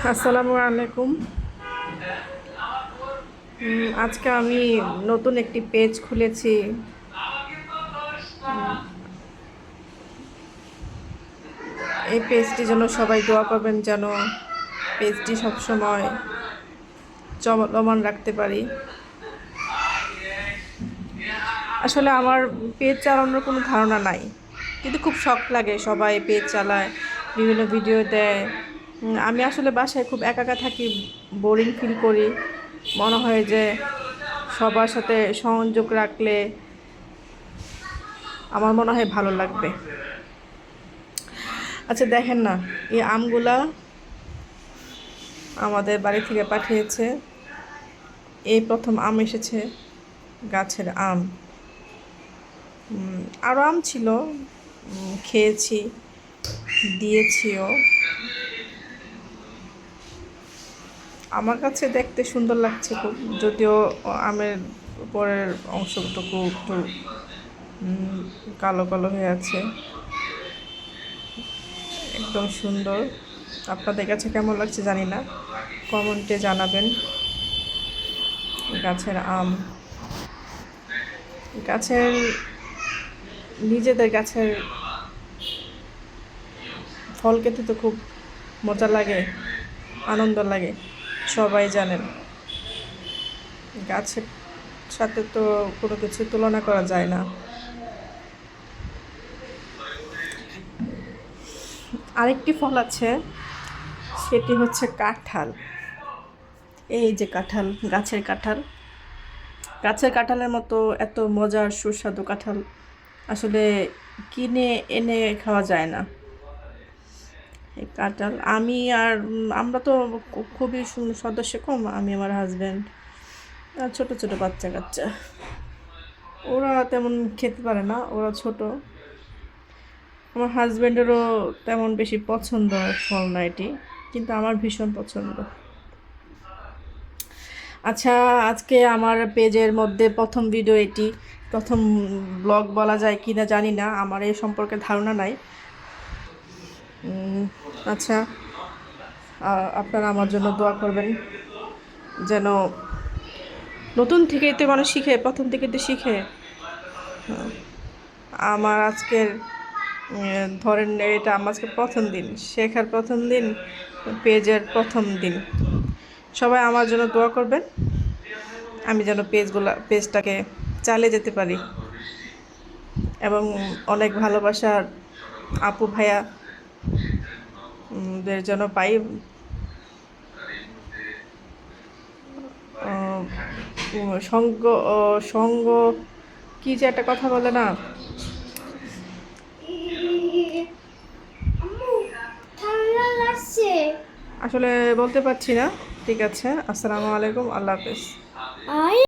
আসসালামু আলাইকুম। আজকে আমি নতুন একটি পেজ খুলেছি। এই পেজটির জন্য সবাই দোয়া করবেন যেন পেজটি সবসময় চলমান রাখতে পারি। আসলে আমার পেজ চালানোর কোনো ধারণা নাই, কিন্তু খুব শখ লাগে, সবাই পেজ চালায়, বিভিন্ন ভিডিও দেয়। আমি আসলে বাসায় খুব একা একা থাকি, বোরিং ফিল করি। মনে হয় যে সবার সাথে সংযোগ রাখলে আমার মনে হয় ভালো লাগবে। আচ্ছা দেখেন না, এই আমগুলা আমাদের বাড়ি থেকে পাঠিয়েছে। এই প্রথম আম এসেছে, গাছের আম। আরও আম ছিল, খেয়েছি, দিয়েছিও। আমার কাছে দেখতে সুন্দর লাগছে খুব, যদিও আমের উপরের অংশটুকু একটু কালো কালো হয়ে আছে। একদম সুন্দর। আপনাদের কাছে কেমন লাগছে জানি না, কমেন্টে জানাবেন। গাছের আম, গাছের নিজেদের গাছের ফল খেতে তো খুব মজা লাগে, আনন্দ লাগে, সবাই জানেন। গাছের সাথে তো কোনো কিছু তুলনা করা যায় না। আরেকটি ফল আছে, সেটি হচ্ছে কাঁঠাল। এই যে কাঁঠাল, গাছের কাঁঠাল। গাছের কাঁঠালের মতো এত মজার সুস্বাদু কাঁঠাল আসলে কিনে এনে খাওয়া যায় না। এই কাঁঠাল আমি আর আমরা তো খুবই সদস্য কম, আমি, আমার হাজব্যান্ড আর ছোট ছোট বাচ্চা কাচ্চা, ওরা তেমন খেতে পারে না, ওরা ছোট। আমার হাজব্যান্ডেরও তেমন বেশি পছন্দ ফল না এটি, কিন্তু আমার ভীষণ পছন্দ। আচ্ছা, আজকে আমার পেজের মধ্যে প্রথম ভিডিও এটি, প্রথম ব্লগ বলা যায় কি না জানি না, আমার এই সম্পর্কে ধারণা নাই। আচ্ছা, আপনারা আমার জন্য দোয়া করবেন যেন নতুন থেকেই তো মানুষ শিখে, প্রথম থেকে তো শিখে। আমার আজকের ধরেন এটা আমার আজকে প্রথম দিন, শেখার প্রথম দিন, পেজের প্রথম দিন। সবাই আমার জন্য দোয়া করবেন, আমি যেন পেজটাকে চালিয়ে যেতে পারি, এবং অনেক ভালোবাসার আপু ভাইয়া দের জন্য পাই। সঙ্গ সঙ্গ কি যে একটা কথা বলে না, আসলে বলতে পারছি না। ঠিক আছে, আসসালামু আলাইকুম, আল্লাহ হাফেজ।